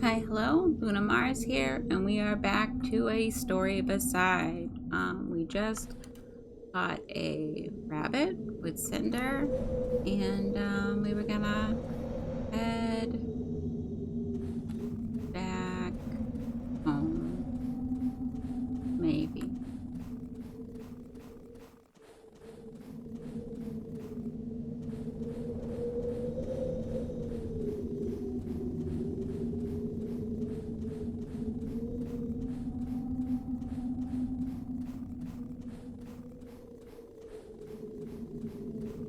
Hi, hello, Luna Mars here, and we are back to a story beside. We just caught a rabbit with Cinder, and we were gonna head back home, maybe.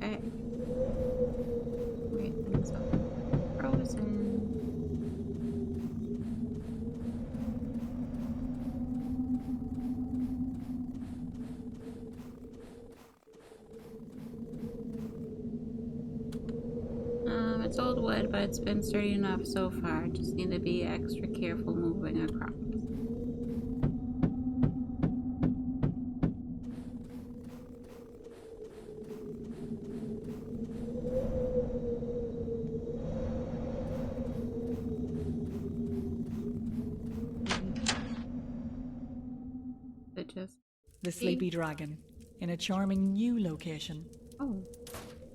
Okay. Wait, things are frozen. It's old wood, but it's been sturdy enough so far. Just need to be extra careful moving across. It just... The Sleepy Dragon, in a charming new location. Oh.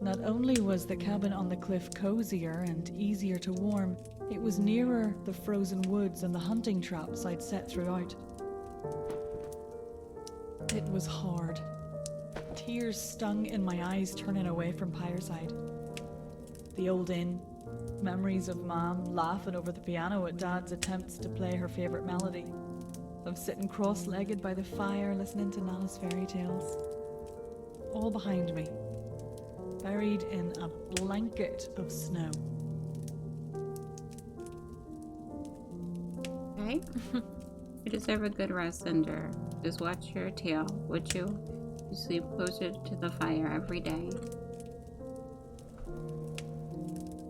Not only was the cabin on the cliff cozier and easier to warm, it was nearer the frozen woods and the hunting traps I'd set throughout. It was hard. Tears stung in my eyes turning away from Pyreside. The old inn, memories of Mom laughing over the piano at Dad's attempts to play her favourite melody, of sitting cross-legged by the fire listening to Nana's fairy tales. All behind me, buried in a blanket of snow. Okay. You deserve a good rest, Cinder. Just watch your tail, would you? You sleep closer to the fire every day.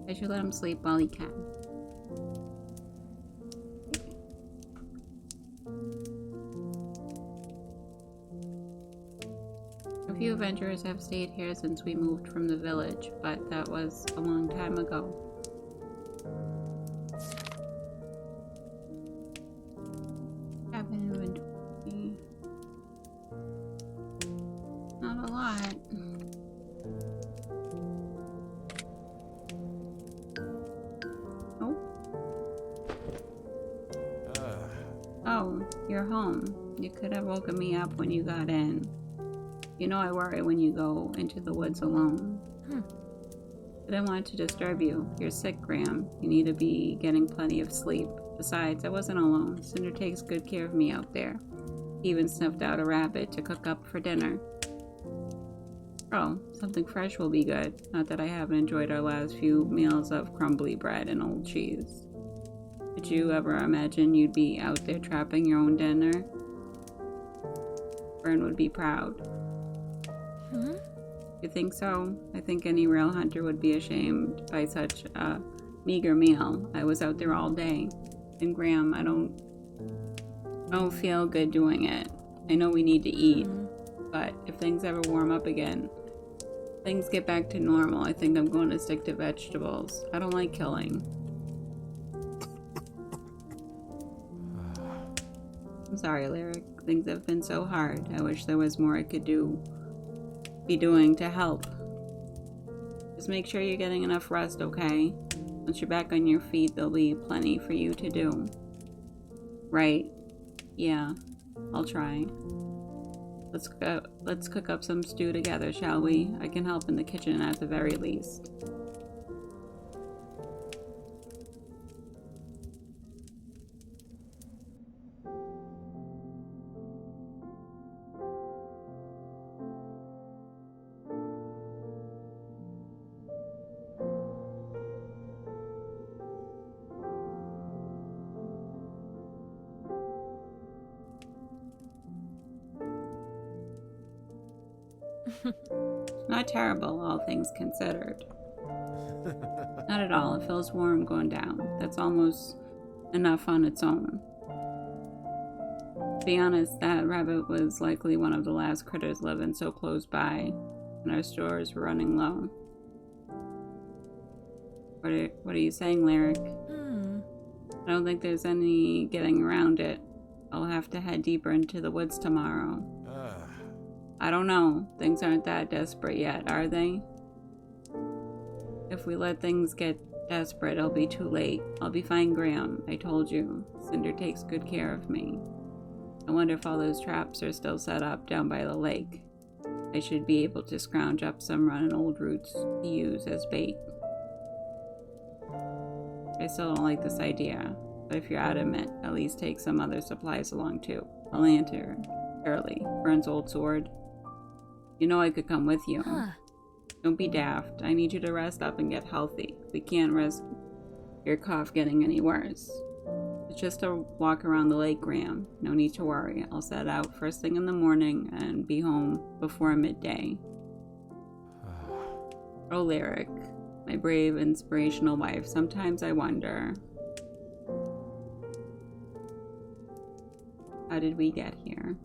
I should let him sleep while he can. A few adventurers have stayed here since we moved from the village, but that was a long time ago. Cabin inventory. Not a lot. Oh. Oh, you're home. You could have woken me up when you got in. You know I worry when you go into the woods alone. I didn't want to disturb you. You're sick, Graham. You need to be getting plenty of sleep. Besides, I wasn't alone. Cinder takes good care of me out there. He even snuffed out a rabbit to cook up for dinner. Oh, something fresh will be good. Not that I haven't enjoyed our last few meals of crumbly bread and old cheese. Did you ever imagine you'd be out there trapping your own dinner? Fern would be proud. You think so? I think any real hunter would be ashamed by such a meager meal. I was out there all day. And Graham, I don't feel good doing it. I know we need to eat, but if things ever warm up again, things get back to normal, I think I'm going to stick to vegetables. I don't like killing. I'm sorry, Lyric. Things have been so hard. I wish there was more I could be doing to help. Just make sure you're getting enough rest, okay? Once you're back on your feet, there'll be plenty for you to do. Right. Yeah. I'll try. Let's cook up some stew together, shall we? I can help in the kitchen at the very least. Not terrible, all things considered. Not at all. It feels warm going down. That's almost enough on its own. To be honest, that rabbit was likely one of the last critters living so close by, and our stores were running low. What are you saying, Lyric? I don't think there's any getting around it. I'll have to head deeper into the woods tomorrow. I don't know. Things aren't that desperate yet, are they? If we let things get desperate, it'll be too late. I'll be fine, Graham. I told you. Cinder takes good care of me. I wonder if all those traps are still set up down by the lake. I should be able to scrounge up some rotten old roots to use as bait. I still don't like this idea, but if you're adamant, at least take some other supplies along too. A lantern, Curly, Fern's old sword. You know I could come with you. Don't be daft. I need you to rest up and get healthy. We can't risk your cough getting any worse. It's just a walk around the lake, Graham. No need to worry. I'll set out first thing in the morning and be home before midday. Oh, Lyric, my brave, inspirational wife. Sometimes I wonder, how did we get here?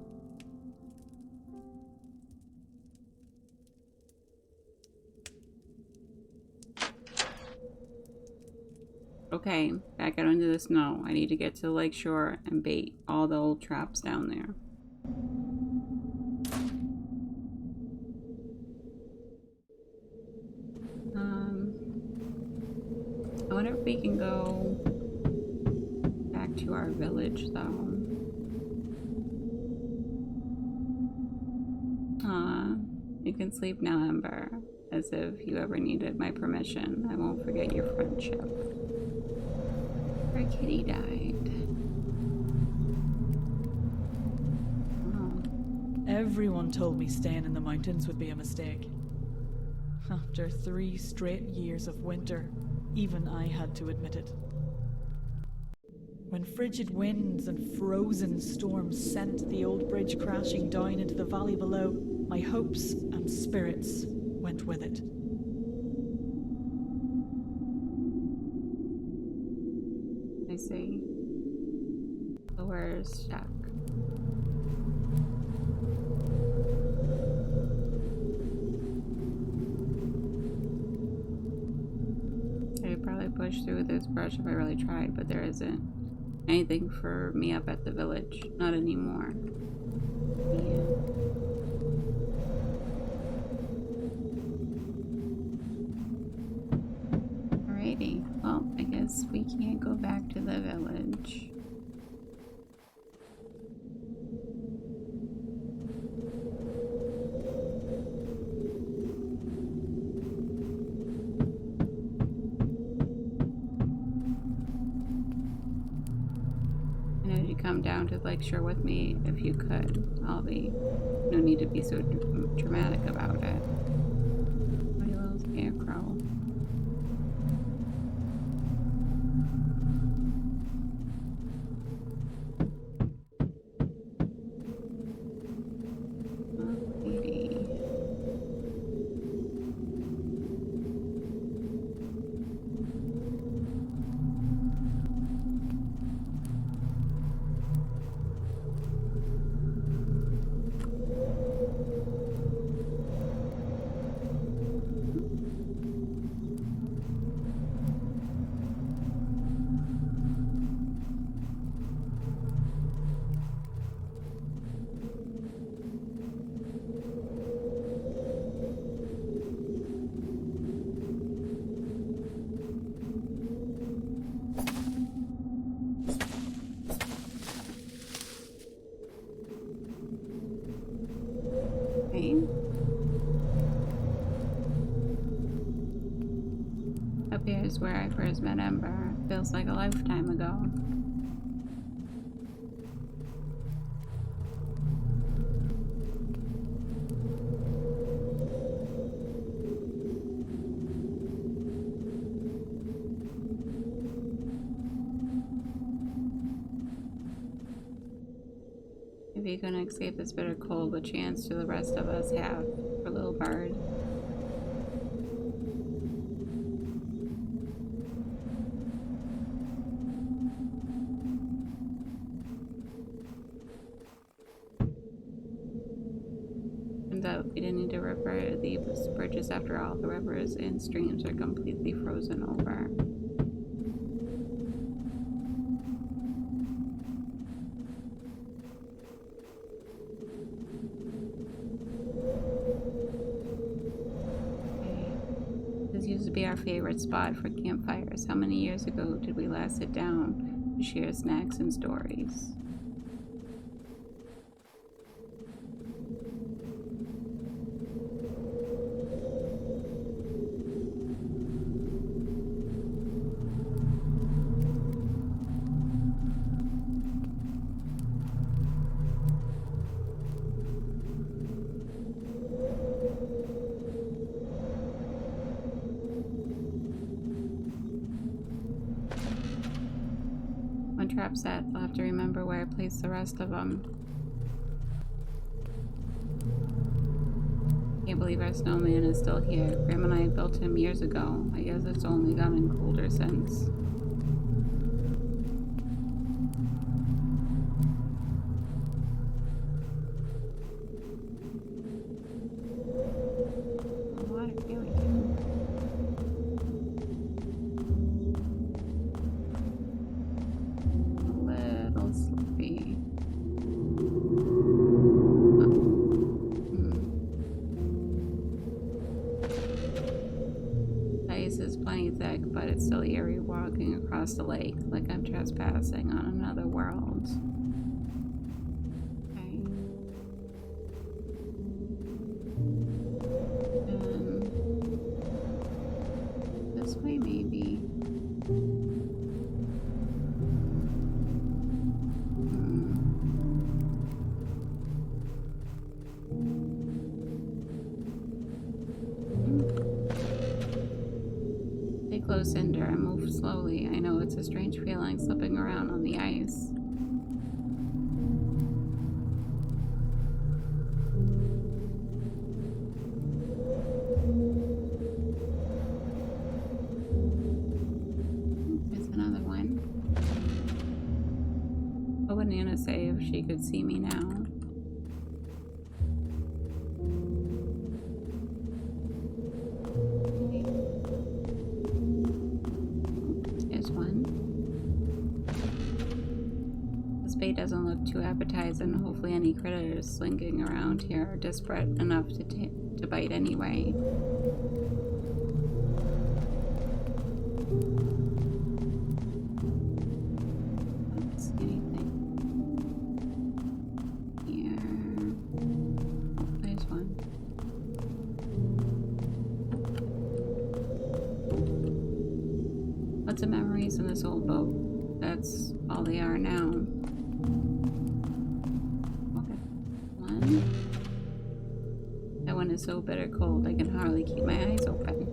Okay, back out into the snow. I need to get to the lake shore and bait all the old traps down there. I wonder if we can go back to our village, though. You can sleep now, Ember, as if you ever needed my permission. I won't forget your friendship. Our kitty died. Oh. Everyone told me staying in the mountains would be a mistake. After 3 straight years of winter, even I had to admit it. When frigid winds and frozen storms sent the old bridge crashing down into the valley below, my hopes and spirits went with it. I see. So where's Jack? I could probably push through this brush if I really tried, but there isn't anything for me up at the village. Not anymore. Yeah. Alrighty. Well, I guess we can't go back to the village. Come down to the lakeshore with me if you could. I'll be. No need to be so dramatic about it. My little scarecrow. Oh, lady. Up here is where I first met Ember. Feels like a lifetime ago. If you're gonna escape this bitter cold, what chance do the rest of us have, for little bird? Turns out we didn't need to repair these bridges after all. The rivers and streams are completely frozen over. favorite spot for campfires? How many years ago did we last sit down to share snacks and stories? When trap's set, I'll have to remember where I placed the rest of them. Can't believe our snowman is still here. Grandma and I built him years ago. I guess it's only gotten colder since. But it's still eerie walking across the lake like I'm trespassing on another world. Okay. This way maybe. Close, Cinder, and move slowly. I know it's a strange feeling slipping around on the ice. There's another one. What would Nana say if she could see me now? Doesn't look too appetizing. Hopefully any critters slinking around here are desperate enough to bite anyway. I don't see anything here. Oh, there's one. Lots of memories in this old boat. That's all they are now. That one is so bitter cold I can hardly keep my eyes open.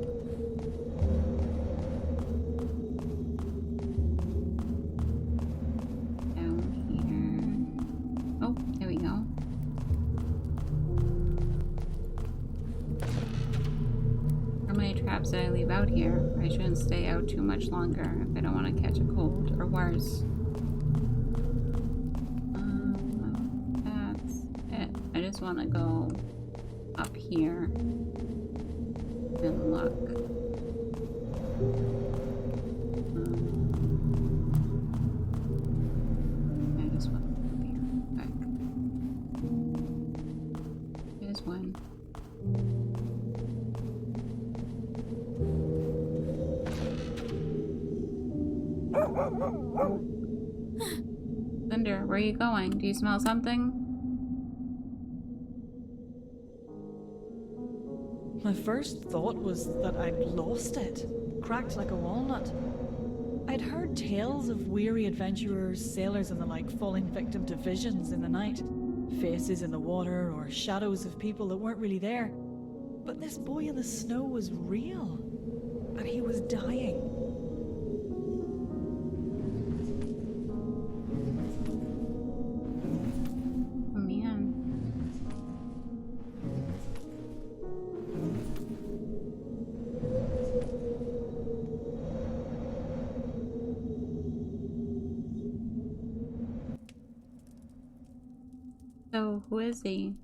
Down here. Oh, there we go. How many traps did I leave out here? I shouldn't stay out too much longer if I don't want to catch a cold or worse. I just want to go up here and look. I just want to look up here quick. There's one. Cinder, where are you going? Do you smell something? My first thought was that I'd lost it, cracked like a walnut. I'd heard tales of weary adventurers, sailors and the like falling victim to visions in the night. Faces in the water or shadows of people that weren't really there. But this boy in the snow was real, and he was dying. So, who is he?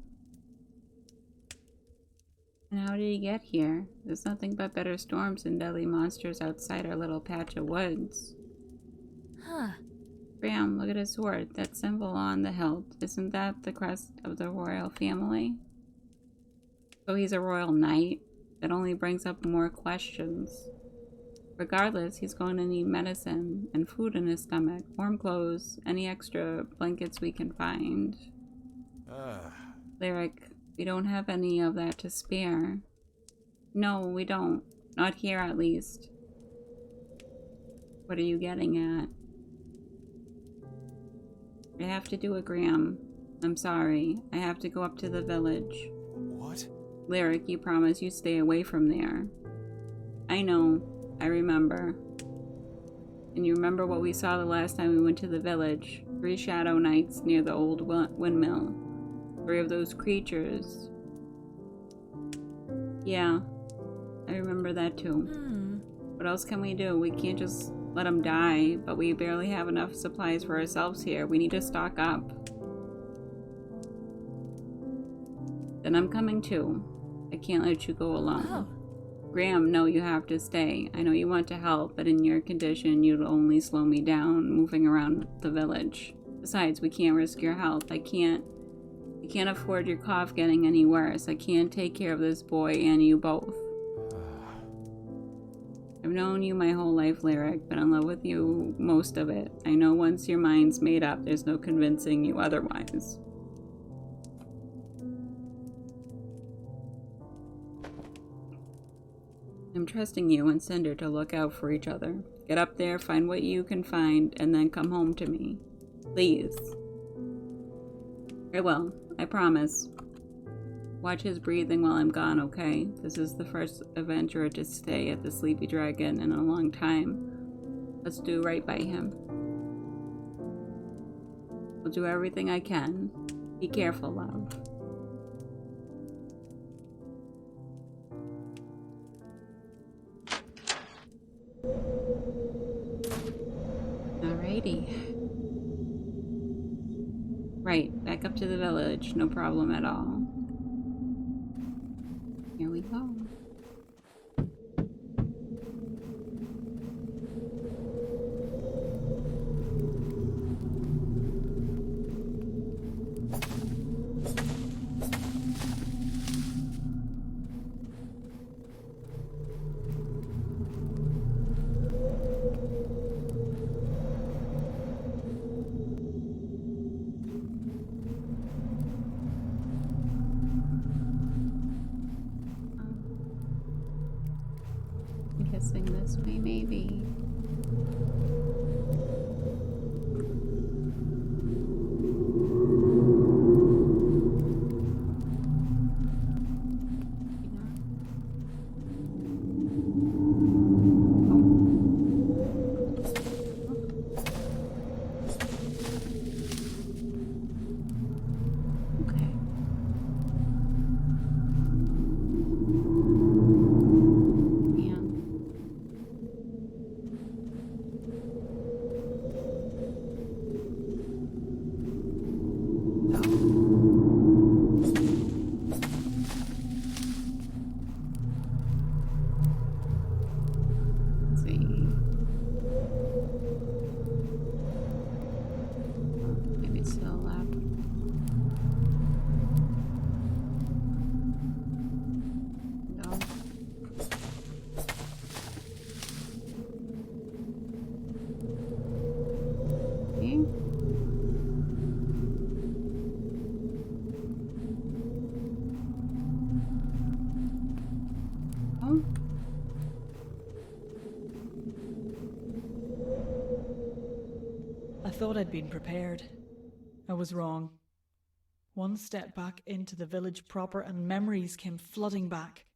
And how did he get here? There's nothing but bitter storms and deadly monsters outside our little patch of woods. Huh. Graham, look at his sword. That symbol on the hilt. Isn't that the crest of the royal family? So he's a royal knight? That only brings up more questions. Regardless, he's going to need medicine and food in his stomach, warm clothes, any extra blankets we can find. Lyric, we don't have any of that to spare. No, we don't. Not here, at least. What are you getting at? I have to do it, Graham. I'm sorry. I have to go up to the village. What? Lyric, you promise you stay away from there. I know. I remember. And you remember what we saw the last time we went to the village? 3 shadow knights near the old windmill. 3 of those creatures. Yeah. I remember that too. What else can we do? We can't just let them die, but we barely have enough supplies for ourselves here. We need to stock up. Then I'm coming too. I can't let you go alone. Oh. Graham, no, you have to stay. I know you want to help, but in your condition, you'd only slow me down moving around the village. Besides, we can't risk your health. I can't afford your cough getting any worse. I can't take care of this boy and you both. I've known you my whole life, Lyric, been in love with you most of it. I know once your mind's made up, there's no convincing you otherwise. I'm trusting you and Cinder to look out for each other. Get up there, find what you can find, and then come home to me. Please. I will. I promise. Watch his breathing while I'm gone, okay? This is the first adventurer to stay at the Sleepy Dragon in a long time. Let's do right by him. I'll do everything I can. Be careful, love. Alrighty. Right, back up to the village. No problem at all. Here we go. Guessing this way, maybe. I thought I'd been prepared. I was wrong. One step back into the village proper and memories came flooding back.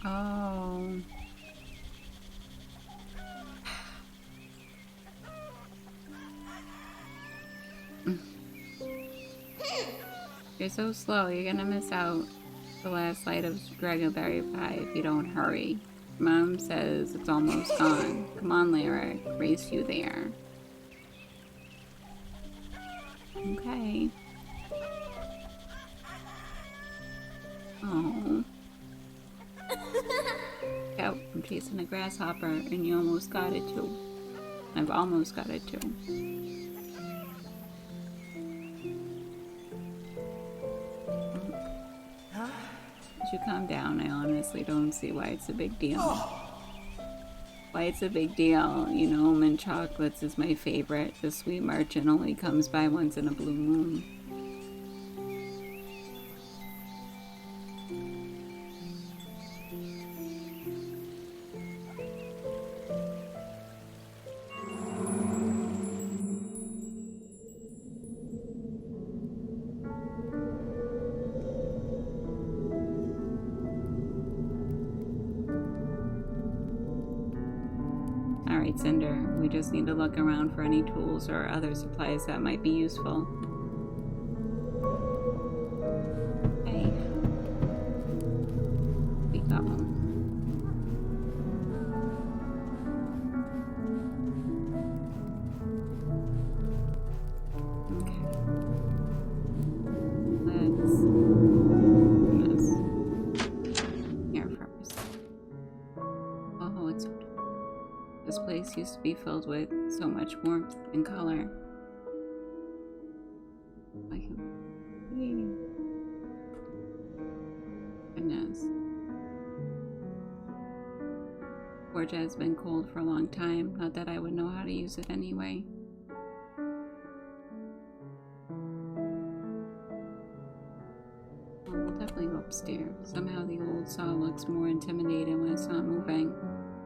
Oh. You're so slow, you're gonna miss out the last light of Dragonberry Pie if you don't hurry. Mom says it's almost gone. Come on, Lyric. Race you there. Okay. Oh. Out. I'm chasing a grasshopper, and you almost got it too. I've almost got it too. you calm down? I honestly don't see why it's a big deal. Why it's a big deal. You know, mint chocolates is my favorite. The sweet merchant only comes by once in a blue moon. Alright, Cinder, we just need to look around for any tools or other supplies that might be useful. Okay. We go. Okay. Let's do this. Here first. Oh, it's this place used to be filled with so much warmth and color. I can see. Goodness. Forge has been cold for a long time. Not that I would know how to use it anyway. We'll definitely go upstairs. Somehow the old saw looks more intimidating when it's not moving.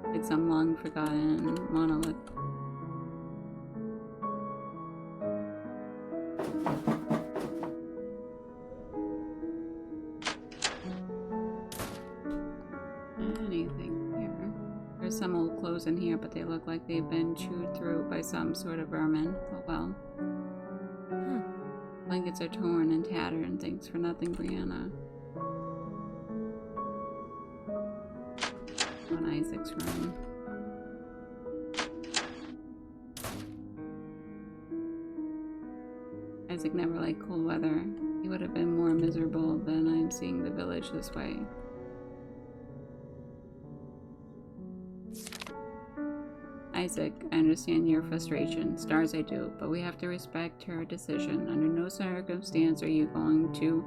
Like some long forgotten monolith. Anything here? There's some old clothes in here, but they look like they've been chewed through by some sort of vermin. Oh well. Blankets are torn and tattered, and thanks for nothing, Brianna. On Isaac's room. Isaac never liked cold weather. He would have been more miserable than I'm seeing the village this way. Isaac, I understand your frustration. Stars, I do, but we have to respect her decision. Under no circumstance are you going to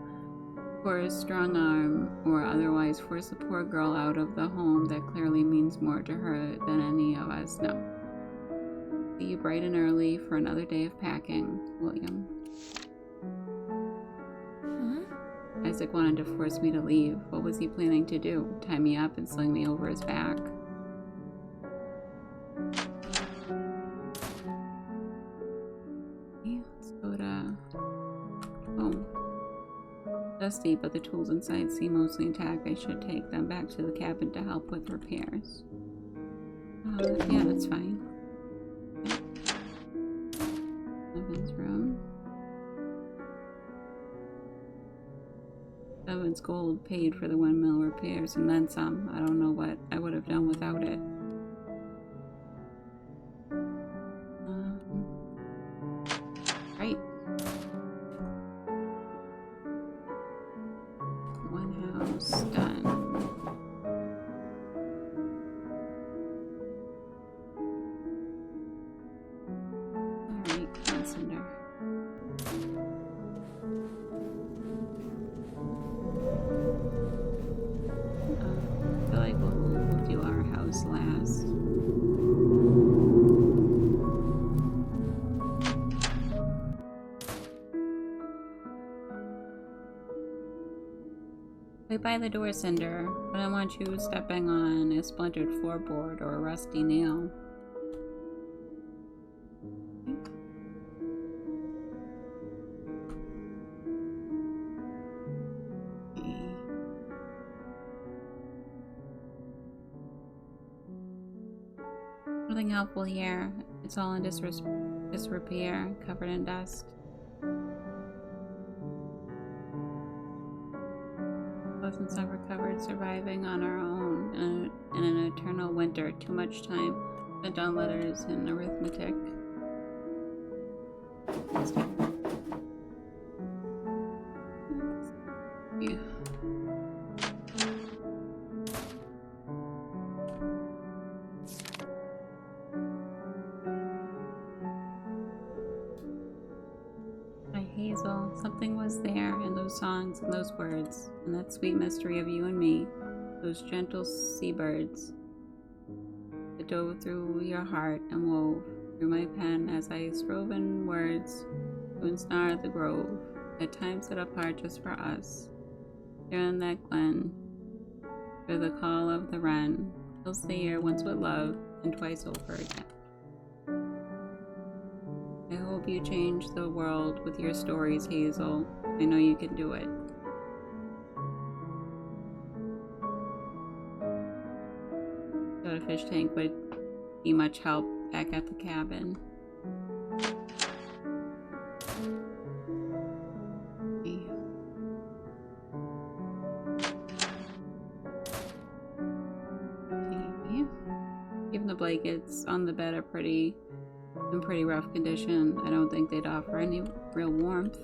force strong arm or otherwise force the poor girl out of the home that clearly means more to her than any of us know. See you bright and early for another day of packing, William. Isaac wanted to force me to leave. What was he planning to do? Tie me up and sling me over his back? Okay, let's go to... Oh. Dusty, but the tools inside seem mostly intact. I should take them back to the cabin to help with repairs. Yeah, that's fine. Evan's room. Evan's gold paid for the windmill repairs and then some. I don't know what I would have done without it. Right. One house done. Alright, come on, Cinder. I feel like we'll do our house last. Wait by the door, Cinder. I don't want you stepping on a splintered floorboard or a rusty nail. Okay. Nothing helpful here. It's all in disrepair, covered in dust. Since I've recovered, surviving on our own in an eternal winter. Too much time spent on letters and arithmetic. Yeah. I hate Hazel. Something was there in those songs and those words, and that sweet mystery of you and me, those gentle seabirds that dove through your heart and wove through my pen as I strove in words to ensnare the grove, at times set apart just for us. Here in that glen, through the call of the wren, fills the air once with love and twice over again. I hope you change the world with your stories, Hazel. I know you can do it. Thought a fish tank would be much help back at the cabin. Even the blankets on the bed are in pretty rough condition. I don't think they'd offer any real warmth.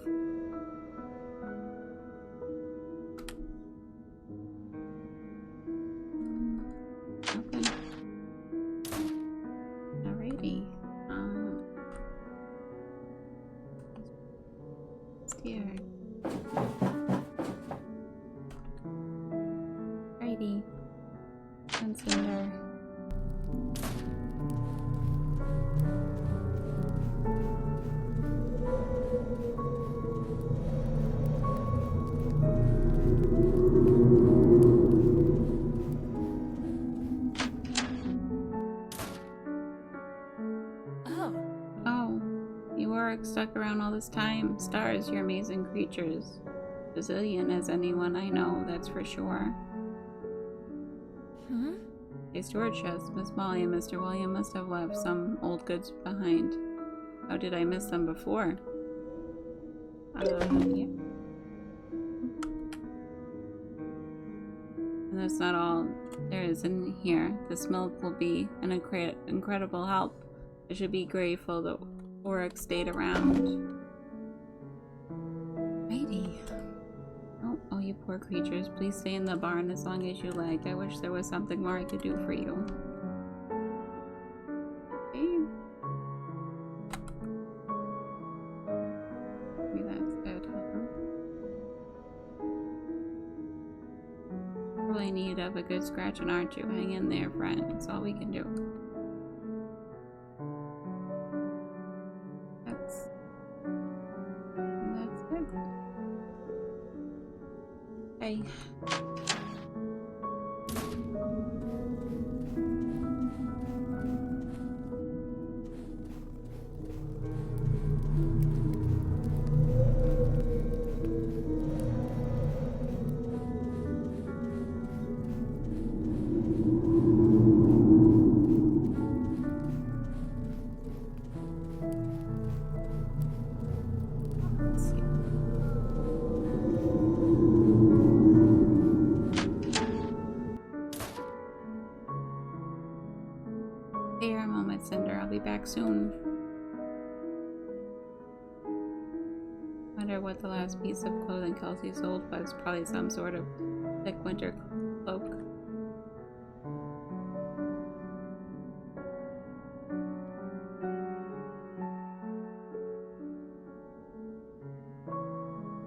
Nothing. Alrighty. It's here. Alrighty. And Cinder. Stuck around all this time. Stars, you're amazing creatures. Resilient as anyone I know, that's for sure. A storage chest. Miss Molly and Mr. William must have left some old goods behind. How did I miss them before? Yeah. And that's not all there is in here. This milk will be an incredible help. I should be grateful that Oryx stayed around. Righty. Oh, you poor creatures. Please stay in the barn as long as you like. I wish there was something more I could do for you. Okay. Maybe that's good. Really in need of a good scratching, aren't you? Hang in there, friend. That's all we can do. Hey. Cinder, I'll be back soon. Wonder what the last piece of clothing Kelsey sold was. Probably some sort of thick winter cloak.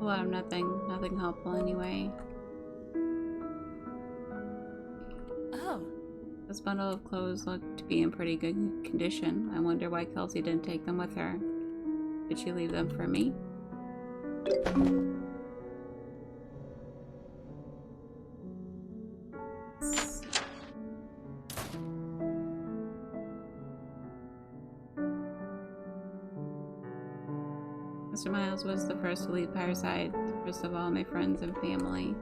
A lot of nothing helpful anyway. This bundle of clothes looked to be in pretty good condition. I wonder why Kelsey didn't take them with her. Did she leave them for me? Mr. Miles was the first to leave Fireside, the first of all my friends and family.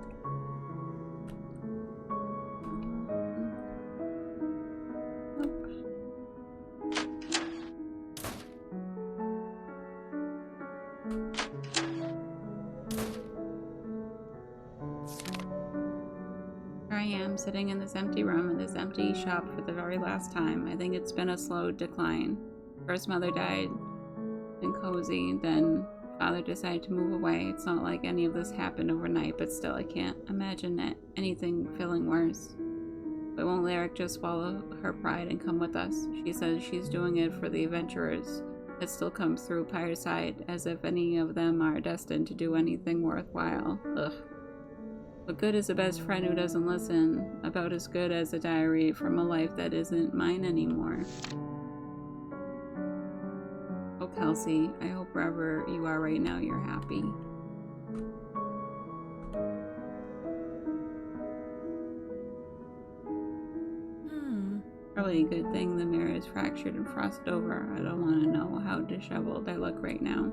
Sitting in this empty room in this empty shop for the very last time. I think it's been a slow decline. First mother died and cozy, then father decided to move away. It's not like any of this happened overnight, but still I can't imagine anything feeling worse. But won't Lyric just swallow her pride and come with us? She says she's doing it for the adventurers It still comes through Pyre's side, as if any of them are destined to do anything worthwhile. Ugh. What good is a best friend who doesn't listen? About as good as a diary from a life that isn't mine anymore. Oh, Kelsey, I hope wherever you are right now, you're happy. Probably a good thing the mirror is fractured and frosted over. I don't want to know how disheveled I look right now.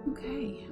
Okay.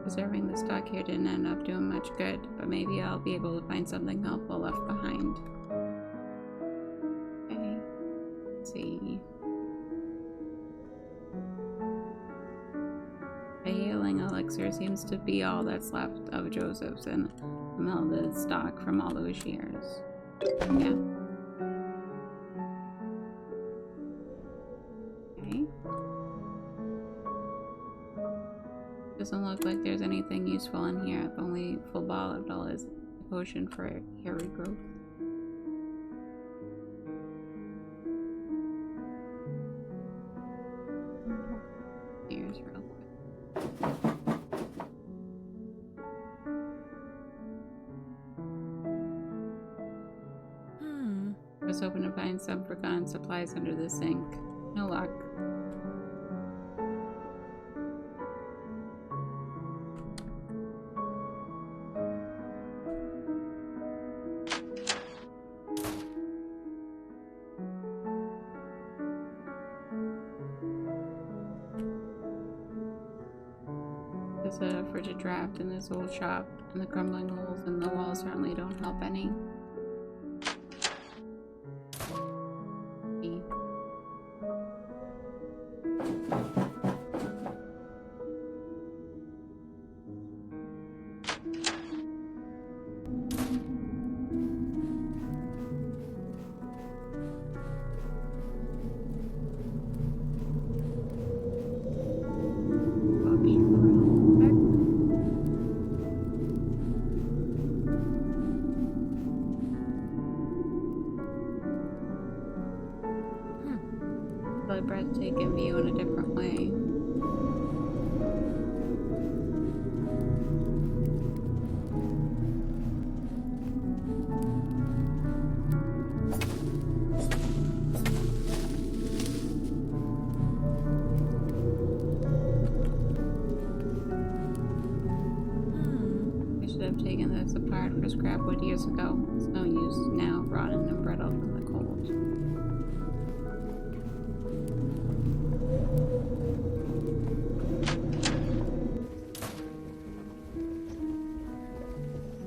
Preserving the stock here didn't end up doing much good, but maybe I'll be able to find something helpful left behind. Okay, let's see. A healing elixir seems to be all that's left of Joseph's and Imelda's stock from all those years. Yeah. Okay. Doesn't look like there's anything useful in here. The only full bottle is a potion for hair regrowth. Here's real quick. I was hoping to find some forgotten supplies under the sink. No luck. There's a frigid draft in this old shop, and the crumbling holes in the walls certainly don't help any. A breathtaking view in a different way. I should have taken this apart for scrap wood years ago. It's no use now, rotten and brittle from the cold.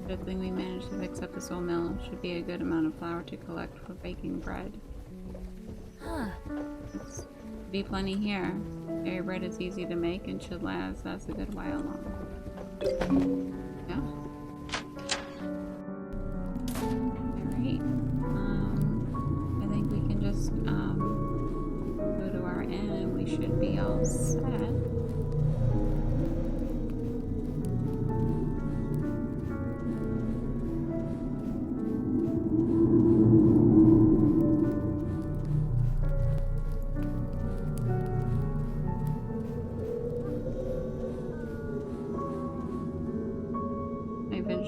Good thing we managed to fix up this old mill. Should be a good amount of flour to collect for baking bread. It's be plenty here. Dairy bread is easy to make and should last us a good while longer. Yeah. Alright. I think we can just go to our inn and we should be all set.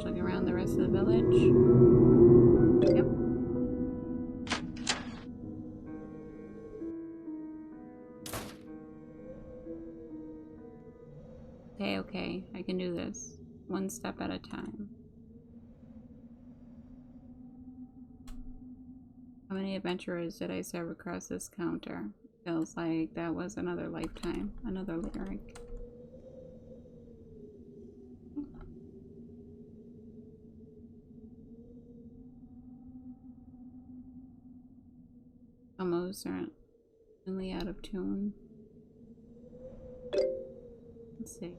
Looking around the rest of the village. Yep. Okay, I can do this. One step at a time. How many adventurers did I serve across this counter? Feels like that was another lifetime. Another lyric. certainly out of tune. Let's see.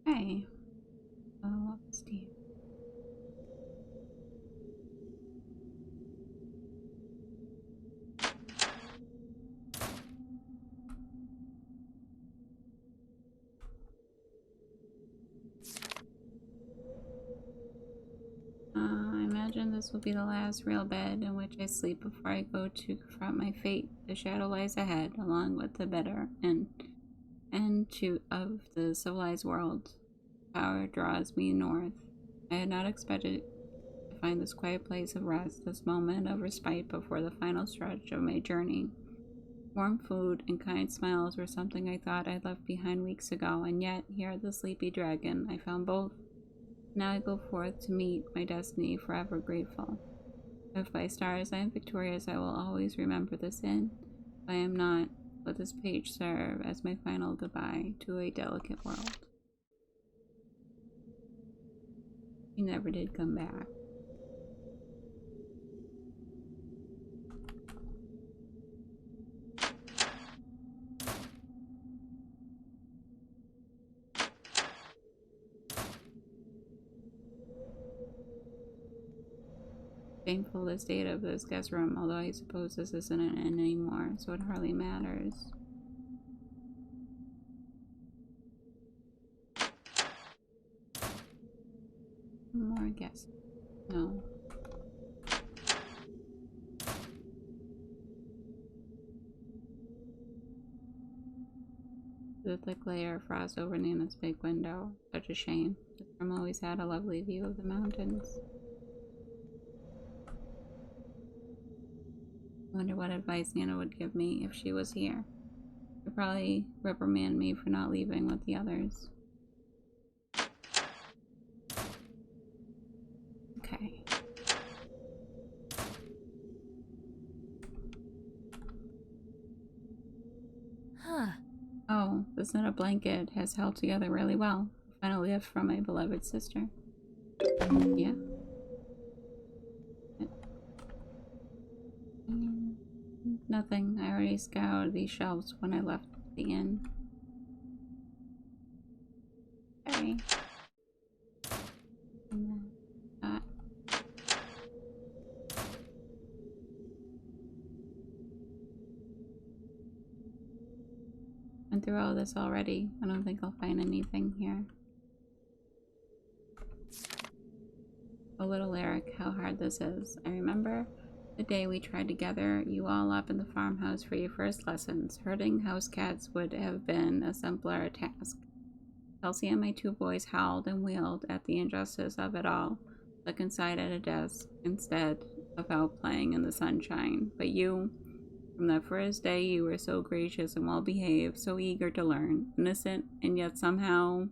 Okay. Oh, Steve. I imagine this will be the last real bed in which I sleep before I go to confront my fate. The shadow lies ahead, along with the bitter end of the civilized world. Power draws me north. I had not expected to find this quiet place of rest, this moment of respite before the final stretch of my journey. Warm food and kind smiles were something I thought I'd left behind weeks ago, and yet, here at the Sleepy Dragon, I found both. Now I go forth to meet my destiny, forever grateful. If by stars I am victorious, I will always remember this inn. If I am not, let this page serve as my final goodbye to a delicate world. He never did come back. Shameful the state of this guest room, although I suppose this isn't an inn anymore, so it hardly matters. More guests. No. The thick layer of frost over Nana's big window. Such a shame. This room always had a lovely view of the mountains. I wonder what advice Nana would give me if she was here. She'd probably reprimand me for not leaving with the others. Okay. Huh. Oh, this knitted blanket has held together really well. A final gift from my beloved sister. Yeah. Nothing. I already scoured these shelves when I left the inn. Okay. That. Went through all this already. I don't think I'll find anything here. Oh, little Eric, how hard this is. I remember the day we tried to gather you all up in the farmhouse for your first lessons. Herding house cats would have been a simpler task. Kelsey and my two boys howled and wailed at the injustice of it all, stuck inside at a desk instead of out playing in the sunshine. But you, from that first day, you were so gracious and well behaved, so eager to learn, innocent and yet somehow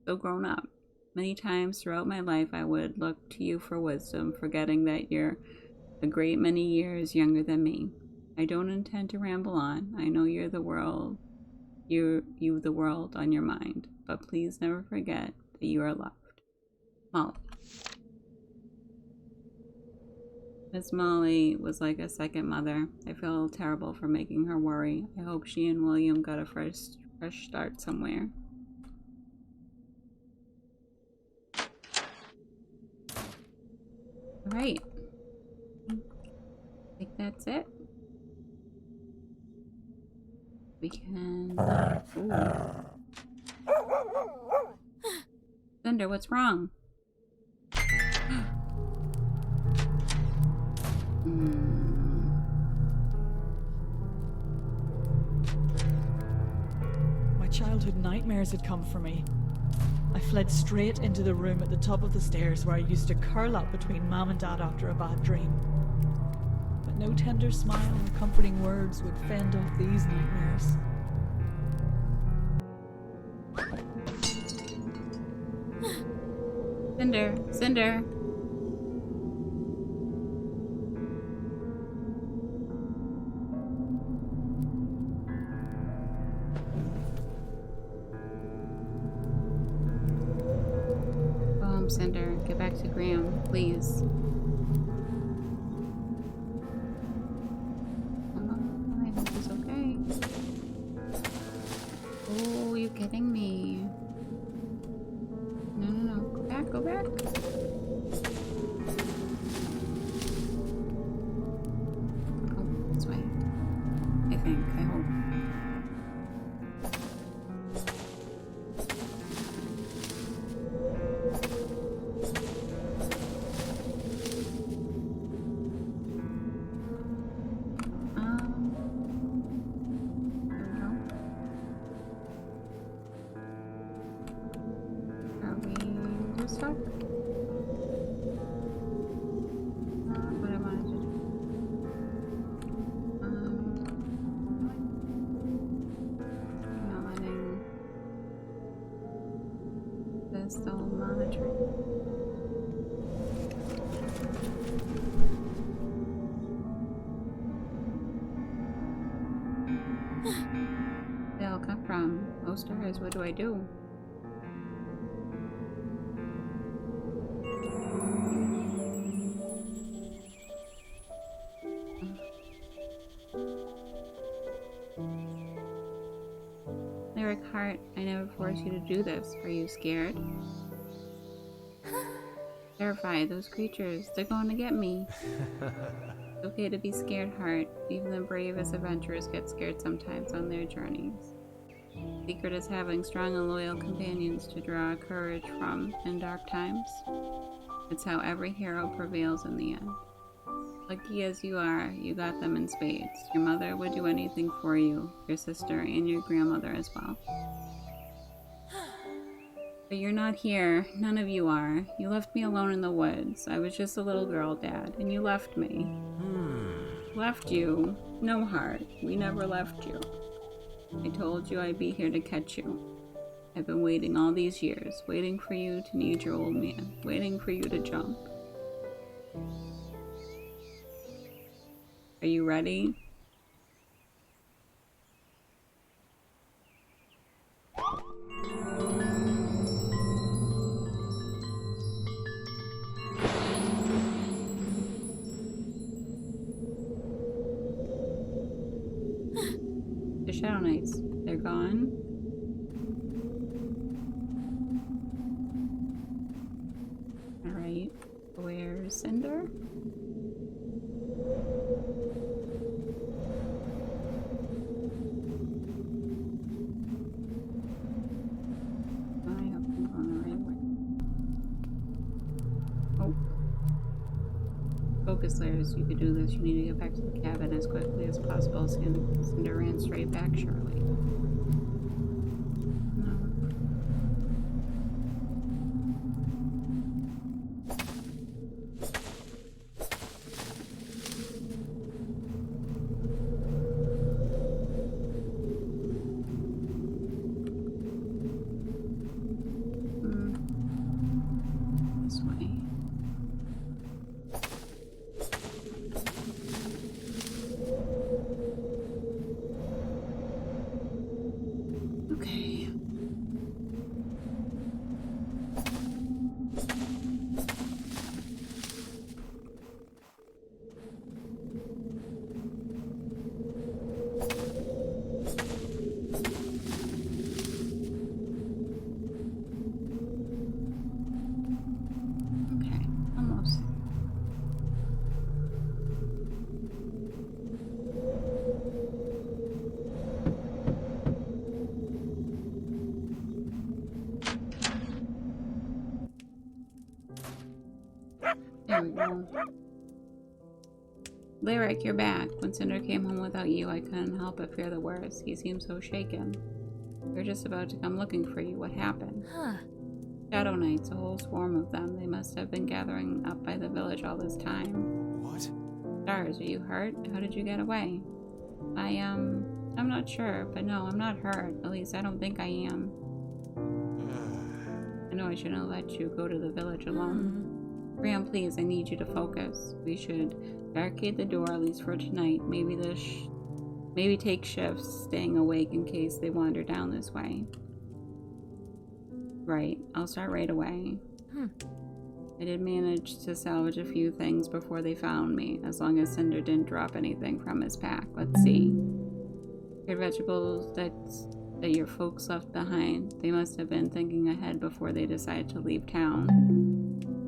so grown up. Many times throughout my life, I would look to you for wisdom, forgetting that you're a great many years younger than me. I don't intend to ramble on. I know you're the world. You the world on your mind, but please never forget that you are loved. Molly. Miss Molly was like a second mother. I feel terrible for making her worry. I hope she and William got a first fresh start somewhere. Alright. I think that's it. We can... Ooh. Cinder, what's wrong? My childhood nightmares had come for me. I fled straight into the room at the top of the stairs where I used to curl up between Mom and Dad after a bad dream. But no tender smile or comforting words would fend off these nightmares. Cinder, Cinder. Cinder, get back to Graham, please. I hope he's okay. Oh, you kidding me? No. Go back, go back. Oh, this way. I think, I hope. Still monitoring. They all come from. Oh stars, what do I do? Hart, I never forced you to do this. Are you scared? Terrified, those creatures, they're going to get me. It's okay to be scared, Hart. Even the bravest adventurers get scared sometimes on their journeys. The secret is having strong and loyal companions to draw courage from in dark times. It's how every hero prevails in the end. Lucky as you are, you got them in spades. Your mother would do anything for you, your sister, and your grandmother as well. But you're not here. None of you are. You left me alone in the woods. I was just a little girl, Dad, and you left me. Left you? No, Hart. We never left you. I told you I'd be here to catch you. I've been waiting all these years, waiting for you to need your old man, waiting for you to jump. Are you ready? The Shadow Knights, they're gone. Alright, where's Cinder? Focus layers, you could do this. You need to get back to the cabin as quickly as possible. Cinder ran straight back, surely. This way. There we go. Lyric, you're back. When Cinder came home without you, I couldn't help but fear the worst. He seemed so shaken. They're just about to come looking for you. What happened? Shadow Knights, a whole swarm of them. They must have been gathering up by the village all this time. What? Stars, are you hurt? How did you get away? I'm not sure, but no, I'm not hurt. At least I don't think I am. I know I shouldn't have let you go to the village alone. Graham, please, I need you to focus. We should barricade the door, at least for tonight. Maybe take shifts, staying awake in case they wander down this way. Right, I'll start right away. I did manage to salvage a few things before they found me, as long as Cinder didn't drop anything from his pack. Let's see. Good vegetables that your folks left behind. They must have been thinking ahead before they decided to leave town.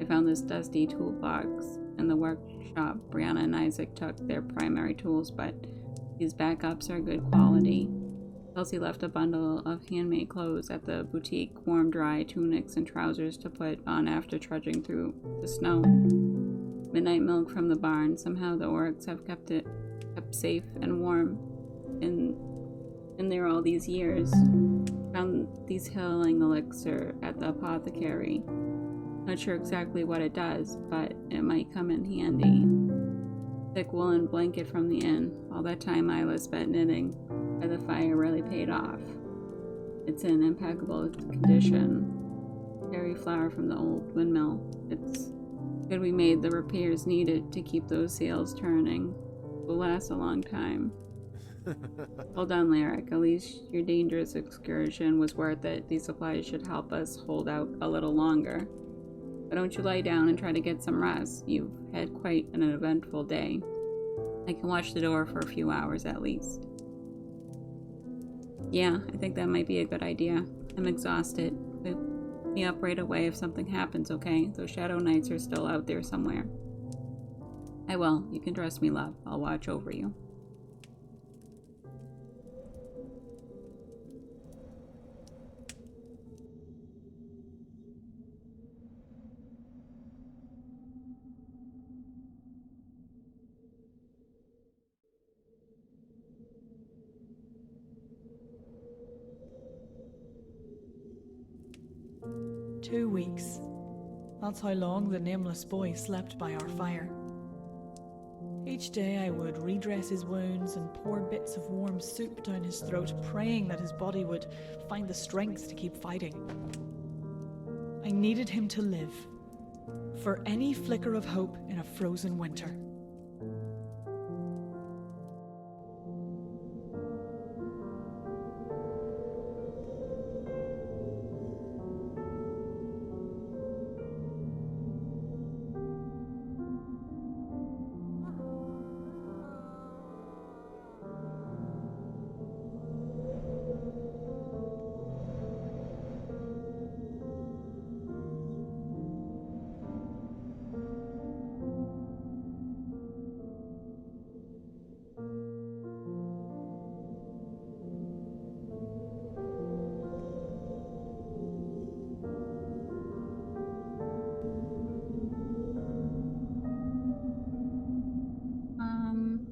I found this dusty toolbox in the workshop. Brianna and Isaac took their primary tools, but these backups are good quality. Kelsey left a bundle of handmade clothes at the boutique, warm, dry tunics and trousers to put on after trudging through the snow. Midnight milk from the barn. Somehow the orcs have kept it safe and warm in there all these years. Found these healing elixir at the apothecary. Not sure exactly what it does, but it might come in handy. Thick woolen blanket from the inn. All that time I was spent knitting by the fire really paid off. It's in impeccable condition. Cherry flour from the old windmill. It's good we made the repairs needed to keep those sails turning. Will last a long time. Hold on, Lyric. At least your dangerous excursion was worth it. These supplies should help us hold out a little longer. Why don't you lie down and try to get some rest? You've had quite an eventful day. I can watch the door for a few hours at least. Yeah, I think that might be a good idea. I'm exhausted. Wake me up right away if something happens, okay? Those Shadow Knights are still out there somewhere. I will. You can trust me, love. I'll watch over you. Two weeks. That's how long the nameless boy slept by our fire. Each day I would redress his wounds and pour bits of warm soup down his throat, praying that his body would find the strength to keep fighting. I needed him to live, for any flicker of hope in a frozen winter.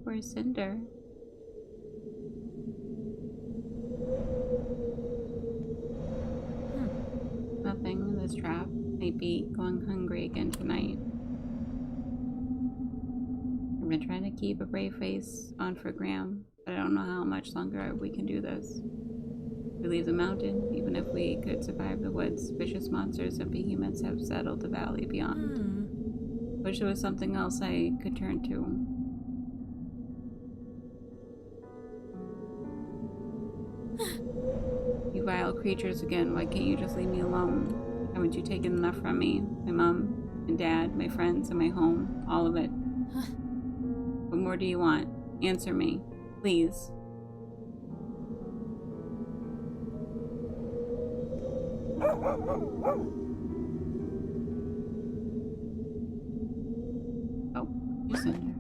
Where's Cinder? Nothing in this trap. Might be going hungry again tonight. I've been trying to keep a brave face on for Graham, but I don't know how much longer we can do this. We leave the mountain, even if we could survive the woods. Vicious monsters and behemoths have settled the valley beyond. Wish there was something else I could turn to. You vile creatures again, why can't you just leave me alone? Haven't you taken enough from me? My mom and dad, my friends, and my home. All of it. What more do you want? Answer me. Please. Oh, you Cinder.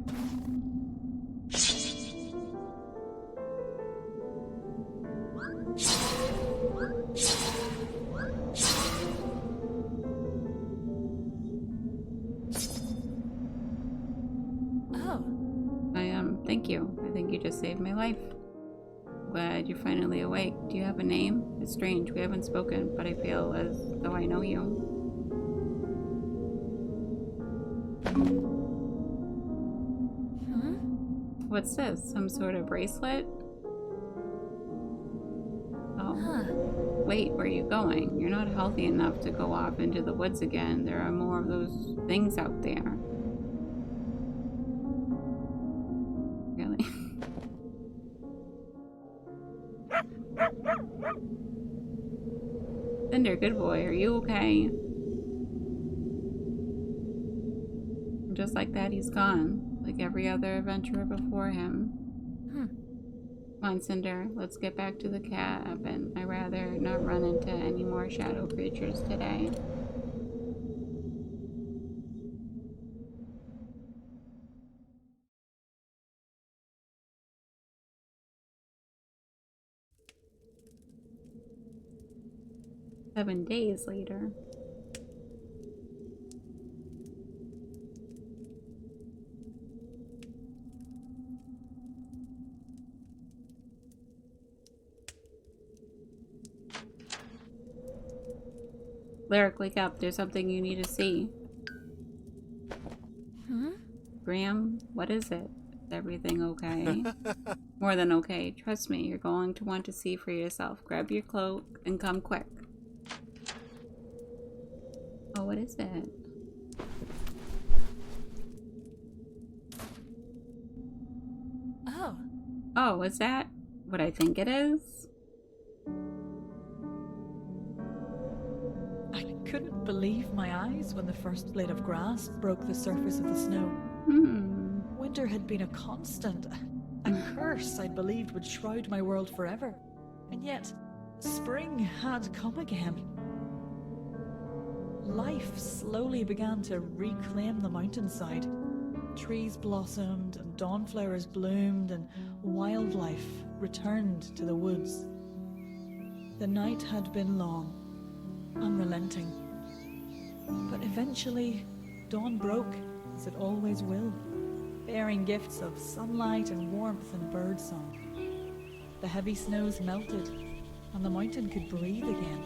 Thank you. I think you just saved my life. Glad you're finally awake. Do you have a name? It's strange. We haven't spoken, but I feel as though I know you. What's this? Some sort of bracelet? Oh. Wait, where are you going? You're not healthy enough to go off into the woods again. There are more of those things out there. Really? Cinder, good boy. Are you okay? Just like that, he's gone. Like every other adventurer before him. Come on, Cinder. Let's get back to the cabin. I'd rather not run into any more shadow creatures today. Seven days later. Lyric, wake up. There's something you need to see. Graham, what is it? Is everything okay? More than okay. Trust me, you're going to want to see for yourself. Grab your cloak and come quick. Oh, what is it? Oh, is that what I think it is? I couldn't believe my eyes when the first blade of grass broke the surface of the snow. Winter had been a constant, a curse I'd believed would shroud my world forever. And yet, spring had come again. Life slowly began to reclaim the mountainside. Trees blossomed and dawn flowers bloomed and wildlife returned to the woods. The night had been long, unrelenting. But eventually, dawn broke, as it always will, bearing gifts of sunlight and warmth and birdsong. The heavy snows melted, and the mountain could breathe again.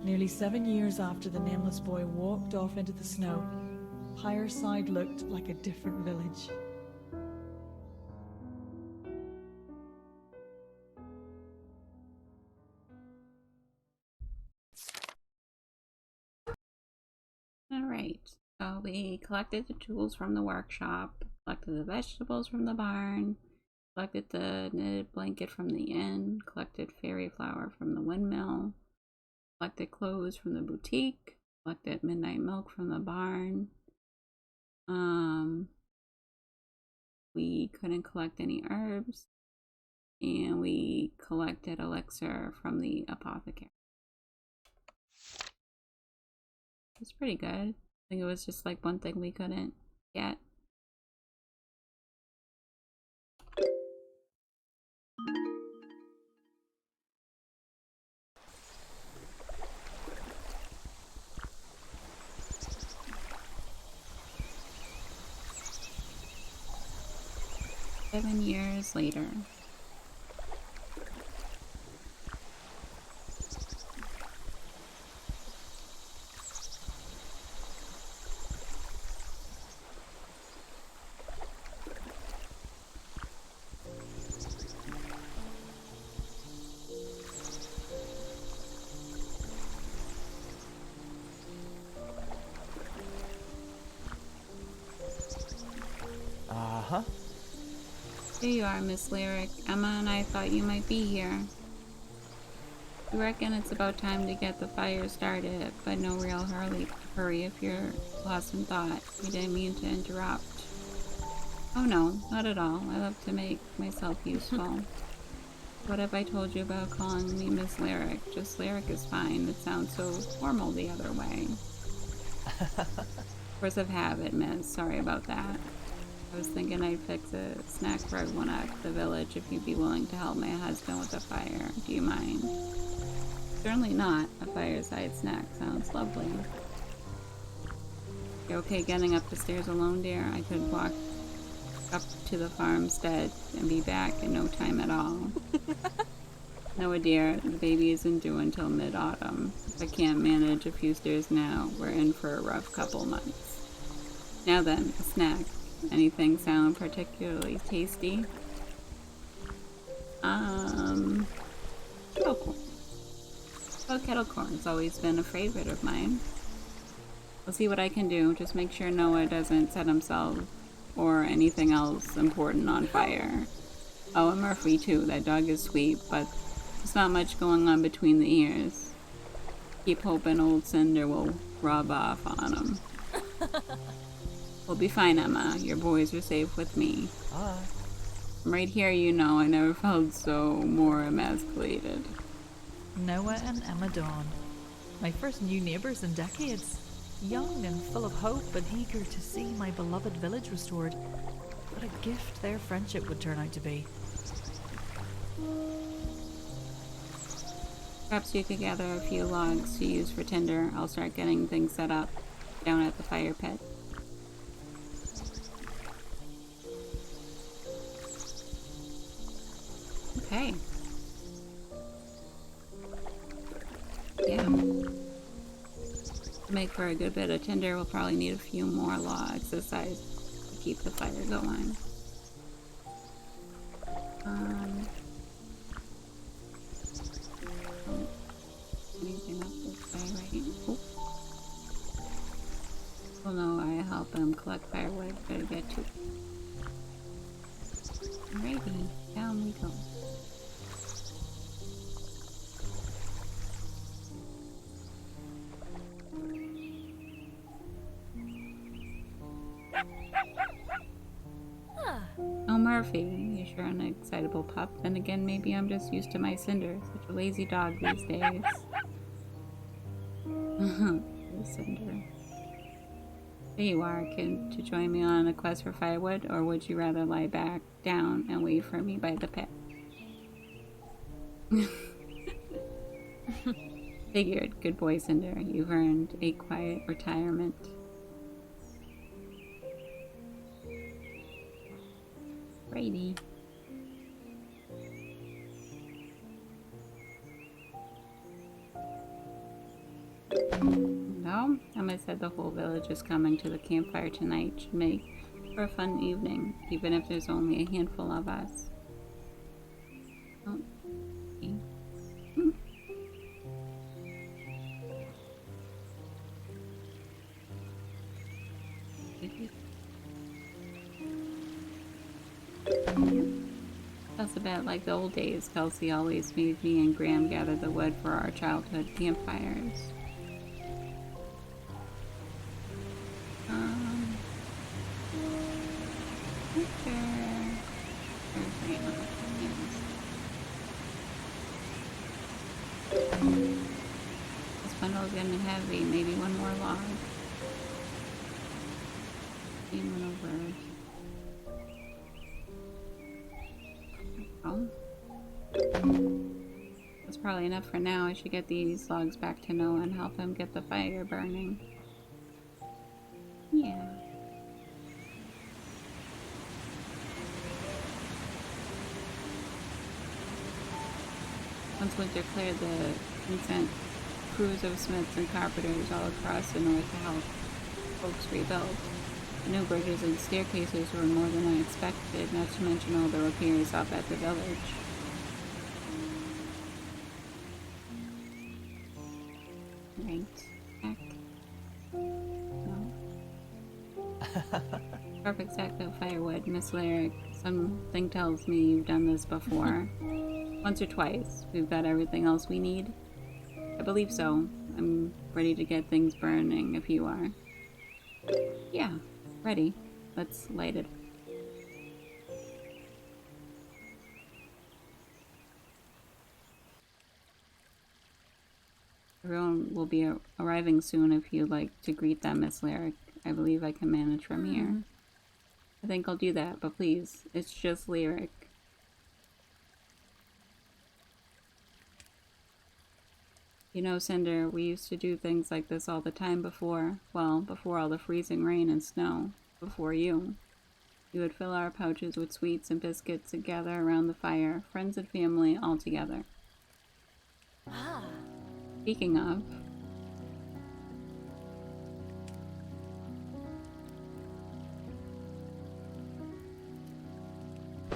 Nearly 7 years after the nameless boy walked off into the snow, Fireside looked like a different village. Alright, so we collected the tools from the workshop, collected the vegetables from the barn, collected the knitted blanket from the inn, collected fairy flower from the windmill, collected clothes from the boutique, collected midnight milk from the barn. We couldn't collect any herbs, and we collected elixir from the apothecary. It's pretty good. I think it was just like one thing we couldn't get. Seven years later. Here you are, Miss Lyric. Emma and I thought you might be here. We reckon it's about time to get the fire started, but no real hurry if you're lost in thought. We didn't mean to interrupt. Oh no, not at all. I love to make myself useful. What have I told you about calling me Miss Lyric? Just Lyric is fine. It sounds so formal the other way. Force of habit, miss. Sorry about that. I was thinking I'd fix a snack for everyone at the village if you'd be willing to help my husband with the fire. Do you mind? Certainly not. A fireside snack sounds lovely. You okay getting up the stairs alone, dear? I could walk up to the farmstead and be back in no time at all. No, dear, the baby isn't due until mid-autumn. If I can't manage a few stairs now, we're in for a rough couple months. Now then, a snack. Anything sound particularly tasty? Kettle corn. Well, kettle corn's always been a favorite of mine. I'll see what I can do. Just make sure Noah doesn't set himself or anything else important on fire. Oh, and Murphy too. That dog is sweet, but there's not much going on between the ears. Keep hoping old Cinder will rub off on him. We'll be fine, Emma. Your boys are safe with me. From right here, you know, I never felt so more emasculated. Noah and Emma Dawn. My first new neighbours in decades. Young and full of hope and eager to see my beloved village restored. What a gift their friendship would turn out to be. Perhaps you could gather a few logs to use for tinder. I'll start getting things set up down at the fire pit. Okay. Yeah. To make for a good bit of tinder, we'll probably need a few more logs this size to keep the fire going. Anything up this way, right? Oh. Well, no, I help him collect firewood. Better get to it. Alrighty, down we go. Oh, Murphy, you're sure an excitable pup. Then again, maybe I'm just used to my Cinder. Such a lazy dog these days. Cinder. There you are, kid, to join me on a quest for firewood, or would you rather lie back down and wait for me by the pit? Figured. Good boy, Cinder. You've earned a quiet retirement. Righty. No, Emma said the whole village is coming to the campfire tonight. Should make for a fun evening, even if there's only a handful of us. Oh. Okay. That's a bit like the old days. Kelsey always made me and Graham gather the wood for our childhood campfires. This bundle's getting heavy. Maybe one more log. One over. Oh. That's probably enough for now. I should get these logs back to Noah and help him get the fire burning. Yeah. Once winter cleared, the consent crews of smiths and carpenters all across the north to help folks rebuild. The new bridges and staircases were more than I expected, not to mention all the repairs up at the village. Right. Back. No. Perfect stack of firewood, Miss Lyric. Something tells me you've done this before. Once or twice. We've got everything else we need? I believe so. I'm ready to get things burning if you are. Yeah, ready. Let's light it. Everyone will be arriving soon if you'd like to greet them, Miss Lyric. I believe I can manage from here. I think I'll do that, but please, it's just Lyric. You know, Cinder, we used to do things like this all the time before. Well, before all the freezing rain and snow. Before you. We would fill our pouches with sweets and biscuits and gather around the fire, friends and family all together. Speaking of,